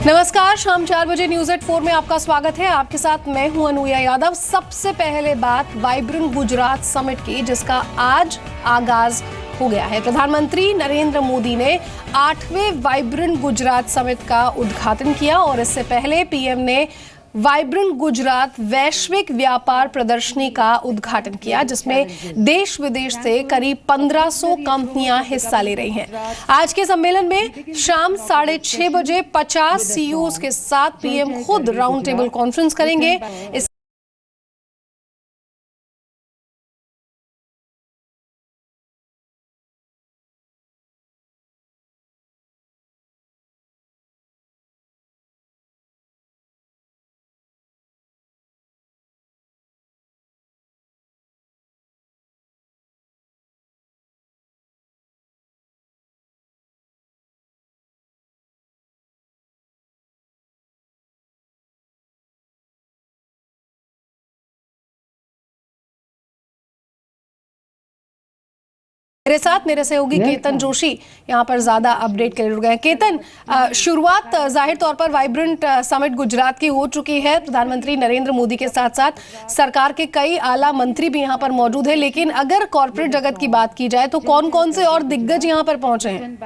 नमस्कार, शाम 4 बजे न्यूज़@4 में आपका स्वागत है। आपके साथ मैं हूं अनुया यादव। सबसे पहले बात वाइब्रेंट गुजरात समिट की, जिसका आज आगाज हो गया है। प्रधानमंत्री नरेंद्र मोदी ने 8वें वाइब्रेंट गुजरात समिट का उद्घाटन किया और इससे पहले पीएम ने वाइब्रेंट गुजरात वैश्विक व्यापार प्रदर्शनी का उद्घाटन किया, जिसमें देश विदेश से करीब 1500 कंपनियां हिस्सा ले रही हैं। आज के सम्मेलन में शाम 6:30 बजे 50 सीईओज के साथ पीएम खुद राउंड टेबल कॉन्फ्रेंस करेंगे। मेरे साथ मेरे सहयोगी केतन जोशी यहाँ पर ज्यादा अपडेट कर गए। केतन, शुरुआत जाहिर तौर पर वाइब्रेंट समिट गुजरात की हो चुकी है। प्रधानमंत्री नरेंद्र मोदी के साथ साथ सरकार के कई आला मंत्री भी यहाँ पर मौजूद है, लेकिन अगर कॉर्पोरेट जगत की बात की जाए तो कौन कौन से और दिग्गज यहाँ पर पहुंचे हैं?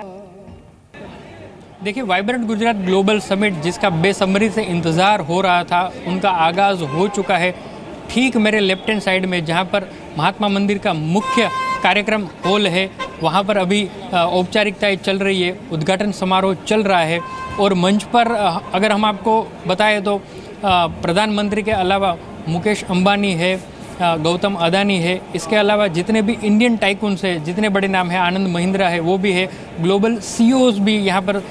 देखिए, वाइब्रेंट गुजरात ग्लोबल समिट जिसका बेसब्री से इंतज़ार हो रहा था, उनका आगाज़ हो चुका है। ठीक मेरे लेफ्ट हैंड साइड में जहाँ पर महात्मा मंदिर का मुख्य कार्यक्रम हॉल है, वहाँ पर अभी औपचारिकताएं चल रही है, उद्घाटन समारोह चल रहा है। और मंच पर अगर हम आपको बताएं तो प्रधानमंत्री के अलावा मुकेश अंबानी है, गौतम अदानी है, इसके अलावा जितने भी इंडियन टाइकून्स है, जितने बड़े नाम हैं, आनंद महिंद्रा है वो भी है, ग्लोबल सीईओज भी यहाँ पर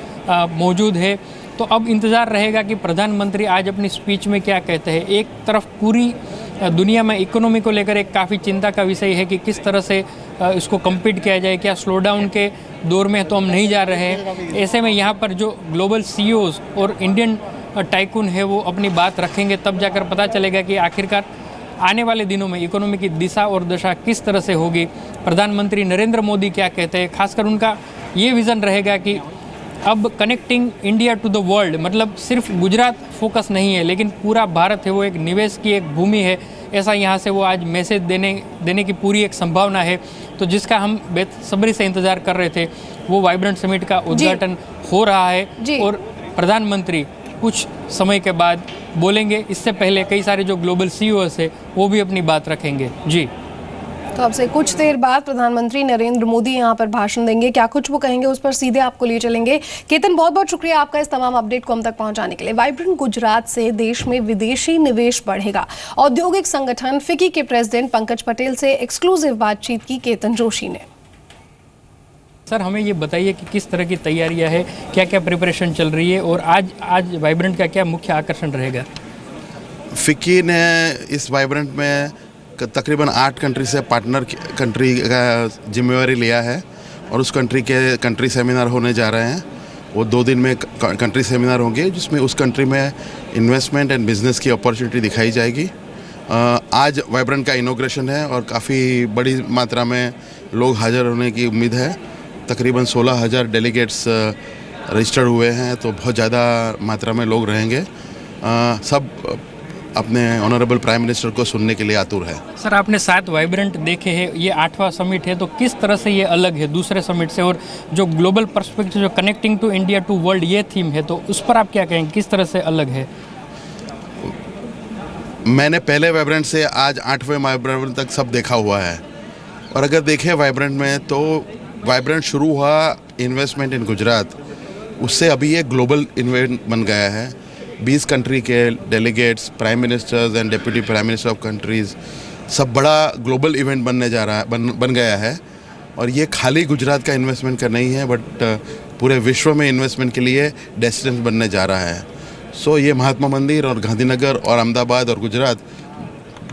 मौजूद है। तो अब इंतज़ार रहेगा कि प्रधानमंत्री आज अपनी स्पीच में क्या कहते हैं। एक तरफ पूरी दुनिया में इकोनॉमी को लेकर एक काफ़ी चिंता का विषय है कि किस तरह से इसको कम्पीट किया जाए, क्या स्लो डाउन के दौर में तो हम नहीं जा रहे हैं। ऐसे में यहाँ पर जो ग्लोबल सीईओज और इंडियन टाइकून है वो अपनी बात रखेंगे, तब जाकर पता चलेगा कि आखिरकार आने वाले दिनों में इकोनॉमी की दिशा और दशा किस तरह से होगी। प्रधानमंत्री नरेंद्र मोदी क्या कहते हैं, खासकर उनका ये विज़न रहेगा कि अब connecting India to the world, मतलब सिर्फ गुजरात फोकस नहीं है, लेकिन पूरा भारत है वो एक निवेश की एक भूमि है, ऐसा यहाँ से वो आज मैसेज देने की पूरी एक संभावना है। तो जिसका हम बेसब्री से इंतज़ार कर रहे थे, वो वाइब्रेंट समिट का उद्घाटन हो रहा है और प्रधानमंत्री कुछ समय के बाद बोलेंगे। इससे पहले कई सारे जो ग्लोबल सीईओस है वो भी अपनी बात रखेंगे। जी, तो अब से कुछ देर बाद प्रधानमंत्री नरेंद्र मोदी यहाँ पर भाषण देंगे। क्या कुछ वो कहेंगे उस पर सीधे आपको लिए चलेंगे। केतन, बहुत बहुत शुक्रिया आपका इस तमाम अपडेट को हम तक पहुंचाने के लिए। वाइब्रेंट गुजरात से देश में विदेशी निवेश बढ़ेगा। औद्योगिक संगठन फिकी के प्रेसिडेंट पंकज पटेल से एक्सक्लूसिव बातचीत की केतन जोशी ने। सर, हमें ये बताइए कि किस तरह की तैयारियां है, क्या क्या प्रिपरेशन चल रही है और आज वाइब्रेंट का क्या मुख्य आकर्षण रहेगा? फिक्की ने इस वाइब्रेंट में तकरीबन 8 कंट्री से पार्टनर कंट्री का जिम्मेवारी लिया है और उस कंट्री सेमिनार होने जा रहे हैं। वो 2 दिन में कंट्री सेमिनार होंगे, जिसमें उस कंट्री में इन्वेस्टमेंट एंड बिजनेस की अपॉर्चुनिटी दिखाई जाएगी। आज वाइब्रेंट का इनॉग्रेशन है और काफ़ी बड़ी मात्रा में लोग हाजिर होने की उम्मीद है। तकरीबन 16,000 डेलीगेट्स रजिस्टर्ड हुए हैं, तो बहुत ज़्यादा मात्रा में लोग रहेंगे। सब अपने ऑनरेबल प्राइम मिनिस्टर को सुनने के लिए आतुर है। सर, आपने 7 वाइब्रेंट देखे हैं, ये 8वां समिट है, तो किस तरह से ये अलग है दूसरे समिट से? और जो ग्लोबल पर्सपेक्टिव, जो connecting to India to world ये थीम है, तो उस पर आप क्या कहेंगे, किस तरह से अलग है? मैंने पहले वाइब्रेंट से आज 8वें वाइब्रेंट तक सब देखा हुआ है और अगर देखें वाइब्रेंट में, तो वाइब्रेंट शुरू हुआ इन्वेस्टमेंट इन गुजरात, उससे अभी ये ग्लोबल इवेंट बन गया है। 20 कंट्री के delegates, prime ministers and deputy prime minister of countries, सब बड़ा ग्लोबल इवेंट बनने जा रहा है, बन गया है। और ये खाली गुजरात का इन्वेस्टमेंट का नहीं है, बट पूरे विश्व में इन्वेस्टमेंट के लिए डेस्टिनेशन बनने जा रहा है। सो ये महात्मा मंदिर और गांधीनगर और अहमदाबाद और गुजरात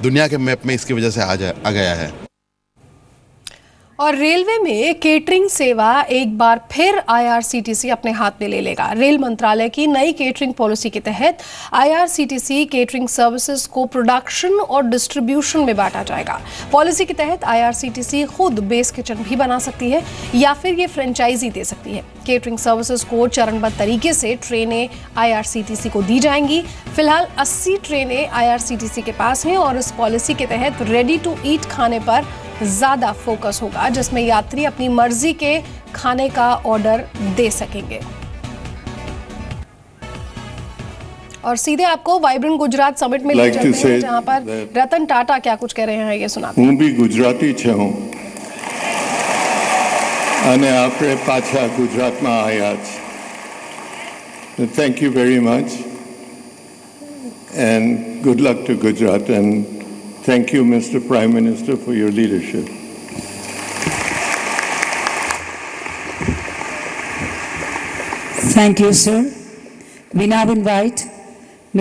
दुनिया के मैप में इसकी वजह से आ गया है। और रेलवे में केटरिंग सेवा एक बार फिर आईआरसीटीसी अपने हाथ में ले लेगा। रेल मंत्रालय की नई केटरिंग पॉलिसी के तहत आईआरसीटीसी केटरिंग सर्विसेज को प्रोडक्शन और डिस्ट्रीब्यूशन में बांटा जाएगा। पॉलिसी के तहत आईआरसीटीसी खुद बेस किचन भी बना सकती है या फिर ये फ्रेंचाइजी दे सकती है। केटरिंग सर्विसेज को चरणबद्ध तरीके से ट्रेनें आईआरसीटीसी को दी जाएंगी। फिलहाल 80 ट्रेनें आईआरसीटीसी के पास हैं और इस पॉलिसी के तहत रेडी टू ईट खाने पर ज्यादा फोकस होगा, जिसमें यात्री अपनी मर्जी के खाने का ऑर्डर दे सकेंगे। और सीधे आपको वाइब्रेंट गुजरात समिट में ले चलते हैं, जहां पर रतन टाटा क्या कुछ कह रहे हैं ये सुनाते हैं। હું બી ગુજરાતી છું અને આપણે પાછા ગુજરાતમાં આવ્યા છે. Thank you very much and good luck to Gujarat and thank you Mr. Prime Minister for your leadership. Thank you, sir. We now invite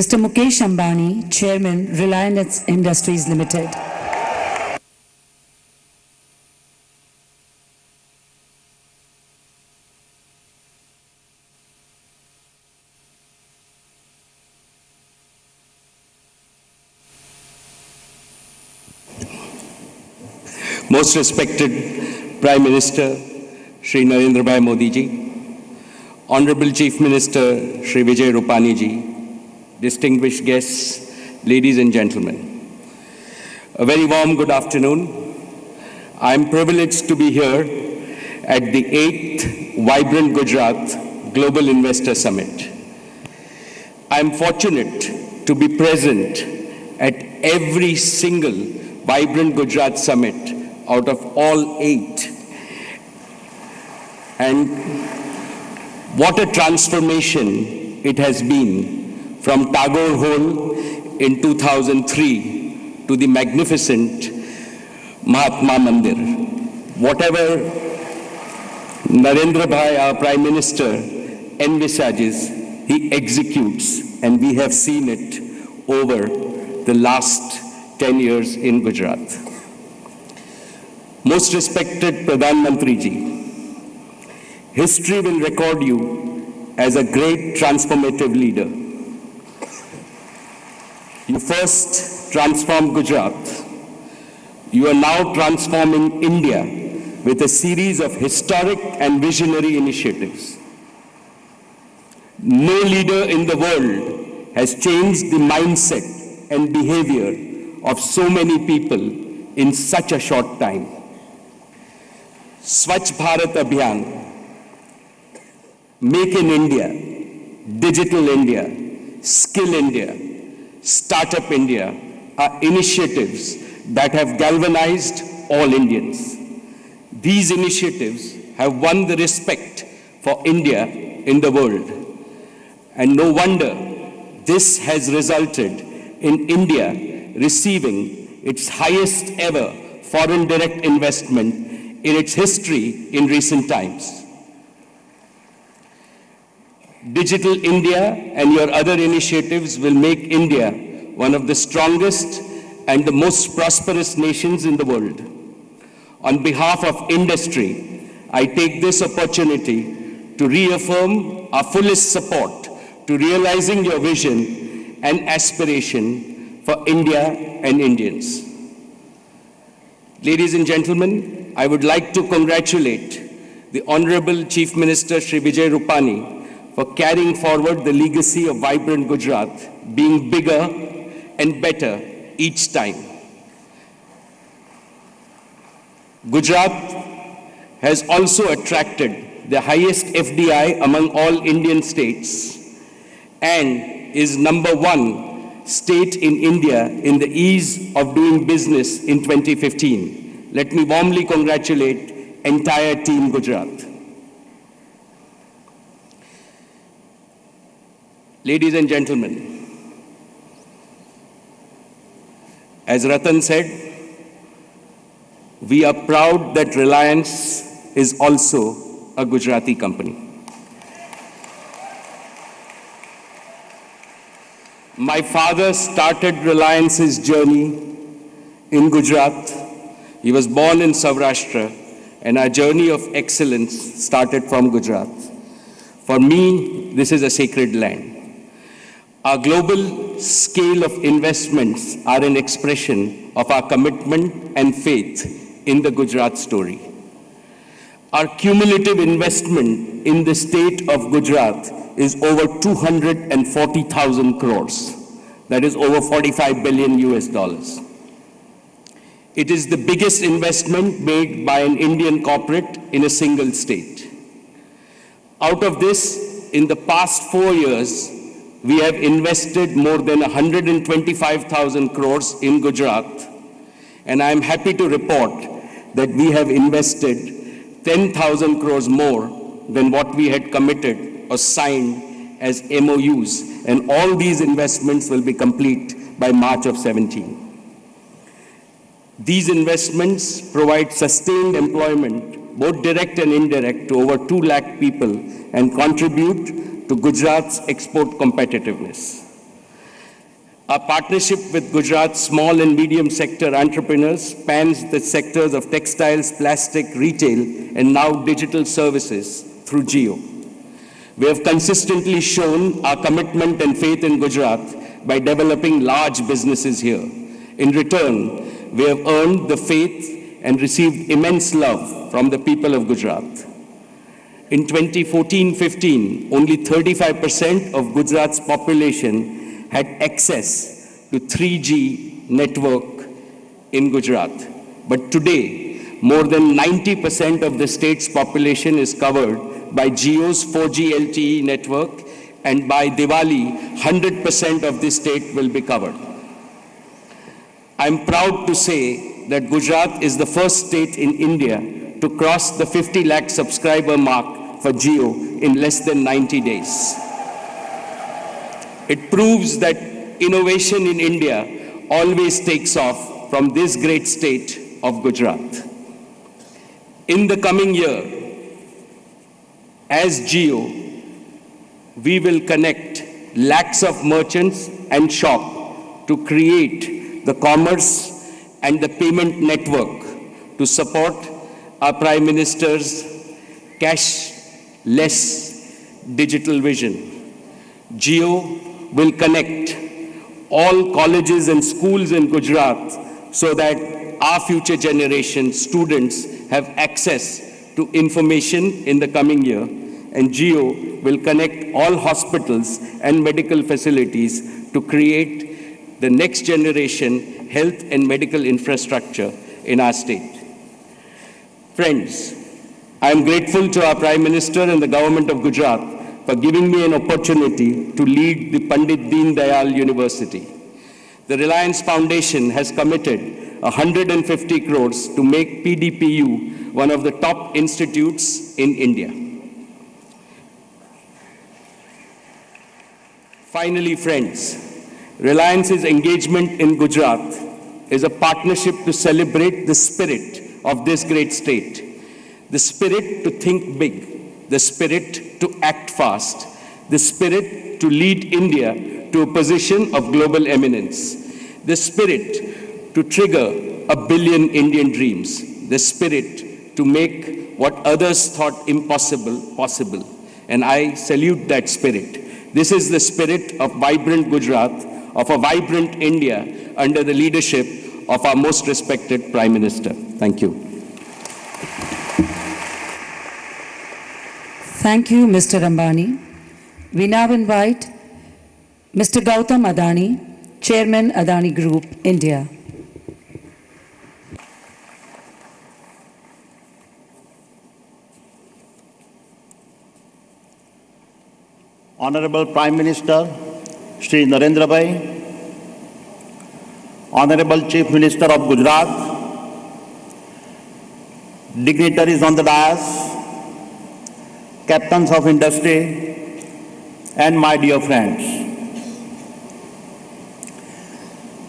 Mr. Mukesh Ambani, Chairman, Reliance Industries Limited. Most respected Prime Minister Shri Narendra Bhai Modi ji, Honorable Chief Minister Shri Vijay Rupani ji, distinguished guests, ladies and gentlemen, a very warm good afternoon. I am privileged to be here at the 8th Vibrant Gujarat Global Investor Summit. I am fortunate to be present at every single Vibrant Gujarat Summit out of all 8. And what a transformation it has been from Tagore Hall in 2003 to the magnificent Mahatma Mandir. Whatever Narendra Bhai, our Prime Minister, envisages, he executes, and we have seen it over the last 10 years in Gujarat. Most respected Pradhan Mantri ji, history will record you as a great transformative leader. You first transformed Gujarat. You are now transforming India with a series of historic and visionary initiatives. No leader in the world has changed the mindset and behavior of so many people in such a short time. Swachh Bharat Abhiyan, Make in India, Digital India, Skill India, Startup India are initiatives that have galvanized all Indians. These initiatives have won the respect for India in the world. And no wonder this has resulted in India receiving its highest ever foreign direct investment in its history in recent times. Digital India and your other initiatives will make India one of the strongest and the most prosperous nations in the world. On behalf of industry, I take this opportunity to reaffirm our fullest support to realizing your vision and aspiration for India and Indians. Ladies and gentlemen, I would like to congratulate the Honorable Chief Minister Shri Vijay Rupani for carrying forward the legacy of Vibrant Gujarat, being bigger and better each time. Gujarat has also attracted the highest FDI among all Indian states and is #1 state in India in the ease of doing business in 2015. Let me warmly congratulate entire Team Gujarat. Ladies and gentlemen, as Ratan said, we are proud that Reliance is also a Gujarati company. My father started Reliance's journey in Gujarat. He was born in Saurashtra and our journey of excellence started from Gujarat. For me, this is a sacred land. Our global scale of investments are an expression of our commitment and faith in the Gujarat story. Our cumulative investment in the state of Gujarat is over 240,000 crores. That is over 45 billion US dollars. It is the biggest investment made by an Indian corporate in a single state. Out of this, in the past 4 years, we have invested more than 125,000 crores in Gujarat, and I am happy to report that we have invested 10,000 crores more than what we had committed or signed as MOUs, and all these investments will be complete by March of 17. These investments provide sustained employment, both direct and indirect, to over 2 lakh people and contribute to Gujarat's export competitiveness. Our partnership with Gujarat's small and medium sector entrepreneurs spans the sectors of textiles, plastic, retail, and now digital services through Jio. We have consistently shown our commitment and faith in Gujarat by developing large businesses here. In return, we have earned the faith and received immense love from the people of Gujarat. In 2014-15, only 35% of Gujarat's population had access to 3G network in Gujarat. But today, more than 90% of the state's population is covered by Jio's 4G LTE network, and by Diwali, 100% of the state will be covered. I'm proud to say that Gujarat is the first state in India to cross the 50 lakh subscriber mark for Jio in less than 90 days. It proves that innovation in India always takes off from this great state of Gujarat. In the coming year, as Jio, we will connect lakhs of merchants and shops to create the commerce and the payment network to support our Prime Minister's cashless digital vision. Jio will connect all colleges and schools in Gujarat so that our future generation students have access to information in the coming year. And Jio will connect all hospitals and medical facilities to create the next generation health and medical infrastructure in our state. Friends, I am grateful to our Prime Minister and the government of Gujarat for giving me an opportunity to lead the Pandit Deen Dayal University. The Reliance Foundation has committed 150 crores to make PDPU one of the top institutes in India. Finally, friends, Reliance's engagement in Gujarat is a partnership to celebrate the spirit of this great state, the spirit to think big, the spirit to act fast, the spirit to lead India to a position of global eminence, the spirit to trigger 1 billion Indian dreams, the spirit to make what others thought impossible possible. And I salute that spirit. This is the spirit of vibrant Gujarat, of a vibrant India under the leadership of our most respected Prime Minister. Thank you. Thank you, Mr. Ambani. We now invite Mr. Gautam Adani, Chairman, Adani Group, India. Honorable Prime Minister, Shri Narendra Bhai, Honorable Chief Minister of Gujarat, dignitaries on the dais, captains of industry, and my dear friends.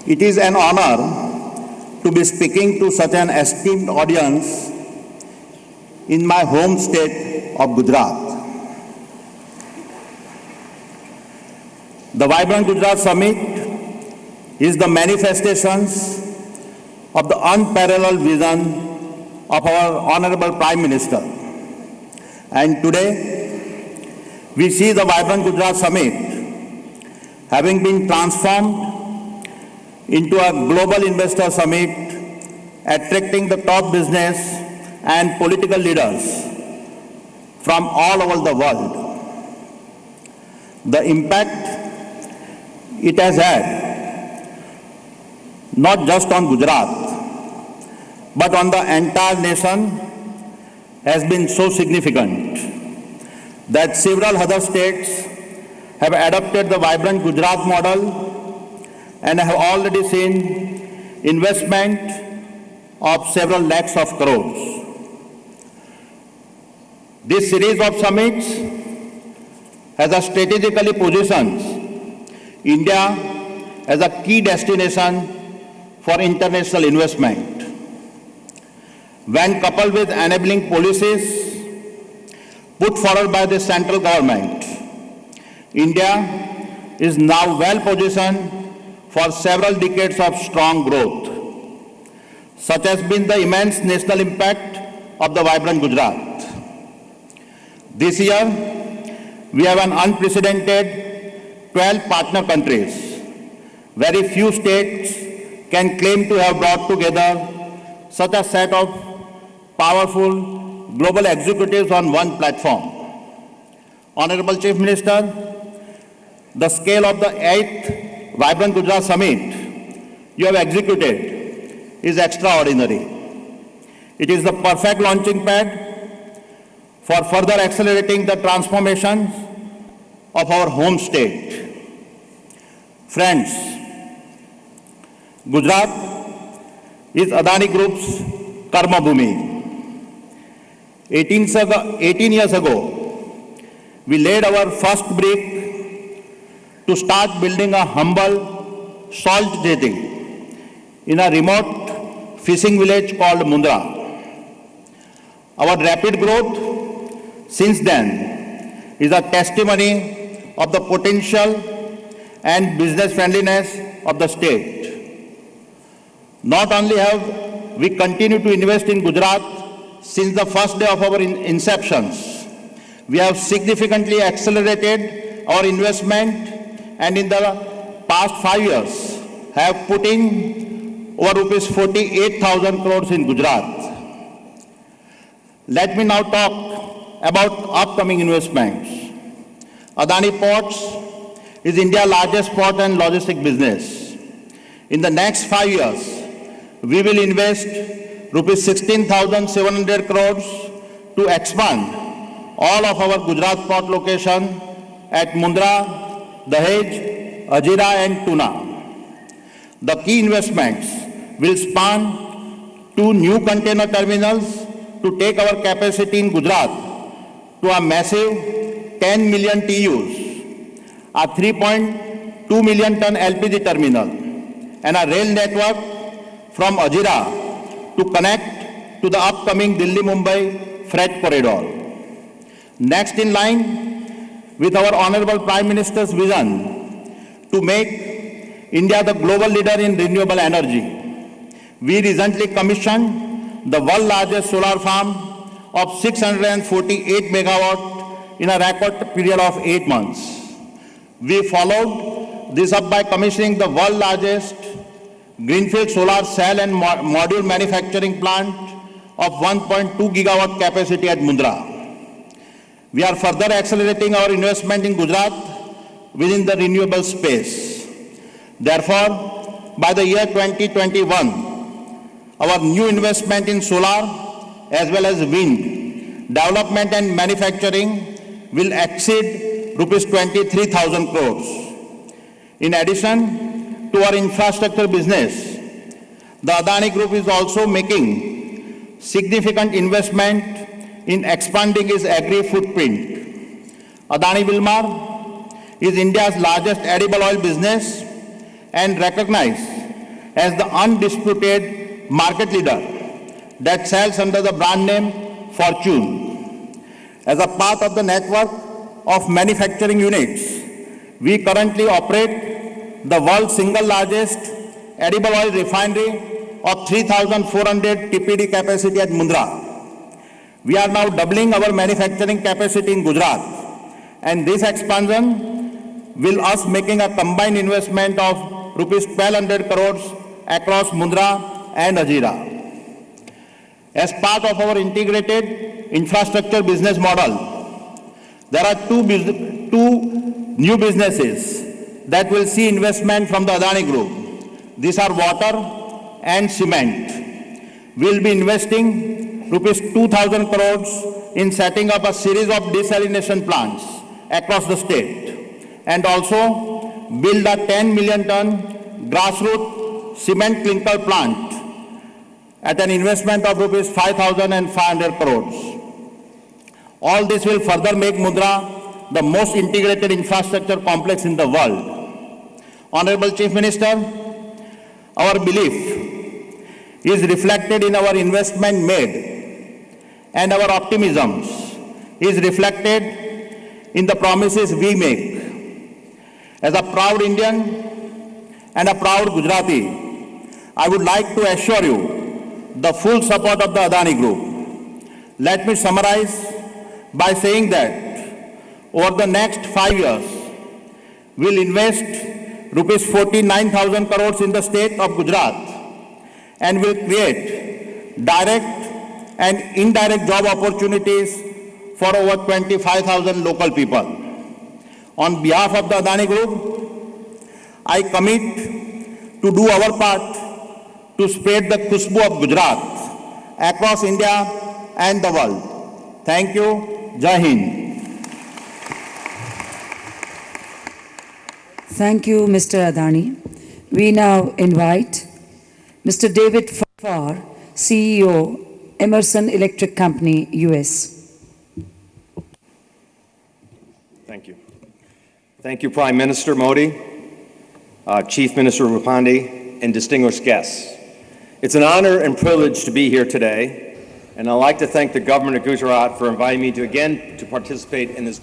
It is an honor to be speaking to such an esteemed audience in my home state of Gujarat. The Vibrant Gujarat Summit is the manifestations of the unparalleled vision of our Honorable Prime Minister. And today, we see the Vibrant Gujarat Summit having been transformed into a global investor summit, attracting the top business and political leaders from all over the world. The impact it has had, not just on Gujarat, but on the entire nation, has been so significant that several other states have adopted the Vibrant Gujarat model and have already seen investment of several lakhs of crores. This series of summits has strategically positioned India as a key destination for international investment. When coupled with enabling policies put forward by the central government, India is now well positioned for several decades of strong growth. Such has been the immense national impact of the Vibrant Gujarat. This year, we have an unprecedented 12 partner countries. Very few states can claim to have brought together such a set of powerful global executives on one platform. Honorable Chief Minister, the scale of the 8th Vibrant Gujarat Summit you have executed is extraordinary. It is the perfect launching pad for further accelerating the transformation of our home state. Friends, Gujarat is Adani Group's Karma Bhumi. 18 years ago, we laid our first brick to start building a humble salt jetty in a remote fishing village called Mundra. Our rapid growth since then is a testimony of the potential and business friendliness of the state. Not only have we continued to invest in Gujarat since the first day of our inceptions, we have significantly accelerated our investment and in the past 5 years have put in over rupees 48,000 crores in Gujarat. Let me now talk about upcoming investments. Adani Ports is India's largest port and logistic business. In the next 5 years, we will invest rupees 16,700 crores to expand all of our Gujarat port locations at Mundra, Dahej, Ajira and Tuna. The key investments will span 2 new container terminals to take our capacity in Gujarat to a massive 10 million TEUs, a 3.2 million ton LPG terminal, and a rail network from Ajira to connect to the upcoming Delhi-Mumbai freight corridor. Next in line with our Honorable Prime Minister's vision to make India the global leader in renewable energy, we recently commissioned the world's largest solar farm of 648 megawatt in a record period of 8 months. We followed this up by commissioning the world's largest greenfield solar cell and module manufacturing plant of 1.2 gigawatt capacity at Mundra. We are further accelerating our investment in Gujarat within the renewable space. Therefore, by the year 2021, our new investment in solar as well as wind development and manufacturing will exceed rupees 23,000 crores. In addition to our infrastructure business, the Adani Group is also making significant investment in expanding its agri footprint. Adani Wilmar is India's largest edible oil business and recognized as the undisputed market leader that sells under the brand name Fortune. As a part of the network of manufacturing units, we currently operate the world's single largest edible oil refinery of 3,400 TPD capacity at Mundra. We are now doubling our manufacturing capacity in Gujarat, and this expansion will us making a combined investment of rupees 1,200 crores across Mundra and Hazira. As part of our integrated infrastructure business model, there are two new businesses that will see investment from the Adani Group. These are water and cement. We will be investing rupees 2,000 crores in setting up a series of desalination plants across the state, and also build a 10 million ton grassroots cement clinker plant at an investment of rupees 5,500 crores. All this will further make Mundra the most integrated infrastructure complex in the world. Honorable Chief Minister, our belief is reflected in our investment made, and our optimism is reflected in the promises we make. As a proud Indian and a proud Gujarati, I would like to assure you the full support of the Adani Group. Let me summarize by saying that over the next 5 years, we'll invest rupees 49,000 crores in the state of Gujarat, and will create direct and indirect job opportunities for over 25,000 local people. On behalf of the Adani Group, I commit to do our part to spread the Khushbu of Gujarat across India and the world. Thank you. Jai Hind. Thank you, Mr. Adani. We now invite Mr. David Farr, CEO, Emerson Electric Company, US. Thank you. Thank you, Prime Minister Modi, Chief Minister Rupani, and distinguished guests. It's an honor and privilege to be here today, and I'd like to thank the government of Gujarat for inviting me to participate in this